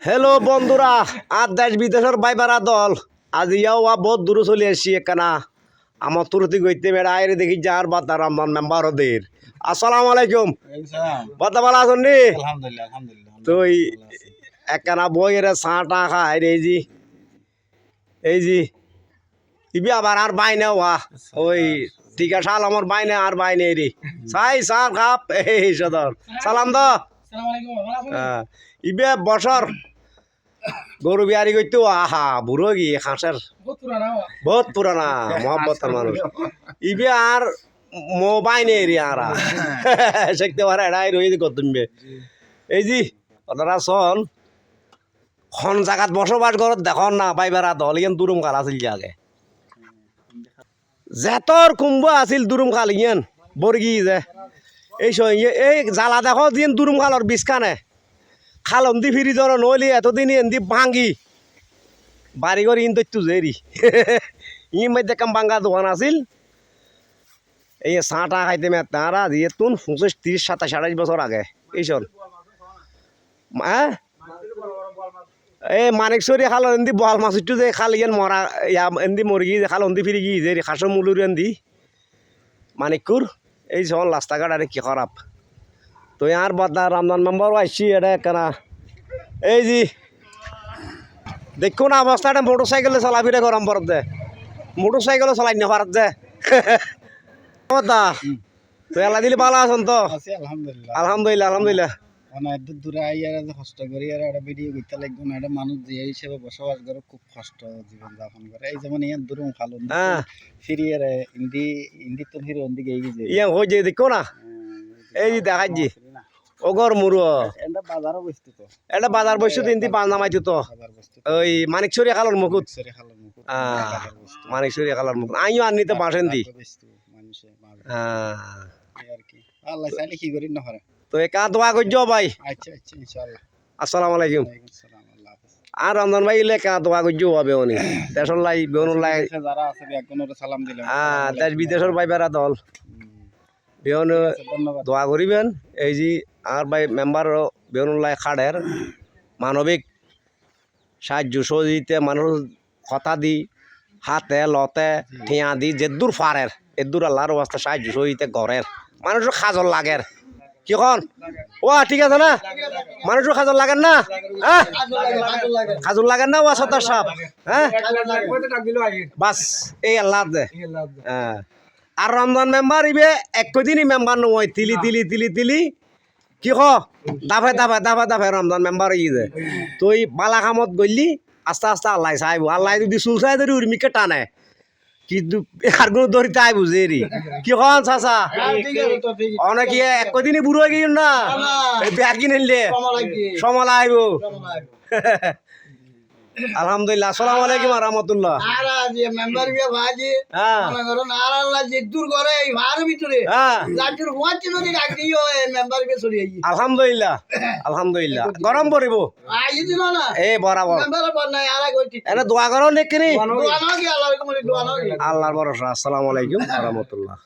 Hello বন্ধুরা, আর দেশ বিদেশের বাইবারা দল আজ ইয়াও বহুত দূরে চলে আসছি একখানা আমার তুরতি গইতে মেয়েরা আইরে দেখি যার বাতার আমার মেম্বার ওদের। আসসালামু আলাইকুম, বাতা ভালো আছেন নি? তো একখানা বইয়ের চাটা খাই এই জি ইবি আবার আর বাইনে হওয়া ওই ঠিক আছে আমার বাইনে আর বাইনে রে চাই চার খাপ এই সদর সালাম দ ইবে বছর গরু বিহারি করতে আহা বুড়ো গিয়ে খাঁসের বহুত পুরানা মহব্বতের মানুষ ইবে আর মোবাইল এরি আর শিখতে পারে এটাই রয়ে করতে এই জি ওনারা চল খন জায়গাত বসবাস করত দেখুন না পাইবারা দল ইয়ান দুরুম কাল আছিল আগে জেতর কুম্ভ আছিল দুরুম কাল ইয়ান বর্গি যে এই জ্বালা দেখো দিন দুরুম কালর বিষখানে খালন্দি ফিরি জন নইলি এতদিন এন্দি ভাঙ্গি বাড়ি ঘর ইন তৈতু জেরি ই মধ্যে কাম ভাঙ্গা দোকান আছিল এই চাটা খাইতে তারা দিয়ে তুন 25, 30, 27, 28 বছর আগে এইসব হ্যাঁ এই মানিকচুরি খাল এন্দি বল মাছটো যে খাল ইয়ান মরা এন্দি মরগি খাল এন্দি ফিরি গি যে খাসো মুলুর এন্দি মানিককুর এই সব রাস্তাঘাট আর কি খারাপ তো আর বাদা রমজান মেম্বার আইসি এটা কেনা এই জি দেখুন অবস্থাটা মোটর সাইকেলে চলাফিরে গরম পড়ত দে মোটর সাইকেলও চলাই না পারত দে দা তো এলা দিলে ভালো আছেন তো? আলহামদুলিল্লাহ আলহামদুলিল্লাহ অনেক দূরে আইয়ার কষ্ট করি আর একটা ভিডিও করতে লাগবে না একটা মানুষ যে হিসেবে বসবাস করে খুব কষ্ট জীবন যাপন করে এই যেমন ইয়ার দুরুম খালো ফিরিয়ে হিন্দি হিন্দি তো ফিরে ওদিকে এগিয়ে ইয়া হয়ে যায় দেখো না এই যে দেখাই জি ওগর মুরু এটা বাজারও বসতো তো এটা বাজার বসতো তো হিন্দি পাঁচ নামাইতো তো ওই মানিকচুরি খালোর মুকুট মানিকচুরি খালোর মুকুট আইও আনি তো বাসেন দি আল্লাহ চাইলে কি করি না পারে তো একা দোয়া করছো ভাই। আচ্ছা আচ্ছা ইনশাআল্লাহ আসসালামু আলাইকুম। আর রমজান ভাই ইলে কা দোয়া করছো হবে উনি দেশের লাই বেউনুর লাই যারা আছে একজনের সালাম দিলাম দেশ বিদেশের ভাই বেড়া দল বেউন দোয়া করিবেন এই যে আর ভাই মেম্বার বেউনুর লাই খাড়ের মানবিক সাহায্য সহযোগিতা মানুষ কথা দি হাতে লতে ঠিয়া দি যে দূর ফারের এদূর আল্লাহর অবস্থা সাহায্য সহযোগিতা ঘরের মানুষের খাজল লাগের কি কন ও ঠিক আছে না মানুষের খাজল লাগেন না হ্যাঁ খাজল লাগেন না ও সত্তর সাপ হ্যাঁ বাস এই আল্লাহ দে হ্যাঁ আর রমজান মেম্বার ইবে একদিনই মেম্বার নয় তিলি তিলি তিলি তিলি কি ক দাফে দাফে দাফে দাফে রমজান মেম্বার ই যে তুই বালা কামত গলি আস্তে আস্তে আল্লাহ চাইব আল্লাহ যদি চুল চাই ধরি উর্মিকে টানে কিন্তু আর কোনো দরিতে আইব যে রি কি কন চাচা অনেক একদিনই বুড়ো হয়ে গেল না ব্যাগ কিনে নিলে সমলা আইব আলহামদুলিল্লাহ আসসালামু আলাইকুম ওয়া রাহমাতুল্লাহ মেম্বার বিয়া ভাজি হ্যাঁ আর আল্লাহ যে দূর করে এই ভার ভিতরে হ্যাঁ লাজুর হুয়াচ্ছে নদী ডাক দিও মেম্বার বিয়া সরি আই আলহামদুলিল্লাহ আলহামদুলিল্লাহ গরম পড়িব আই দিল না এ বরাবর মেম্বার পর নাই আর কইতি এনে দোয়া করো নেকিনি দোয়া না কি আল্লাহর কমলি দোয়া না আল্লাহর ভরসা আসসালামু আলাইকুম ওয়া রাহমাতুল্লাহ।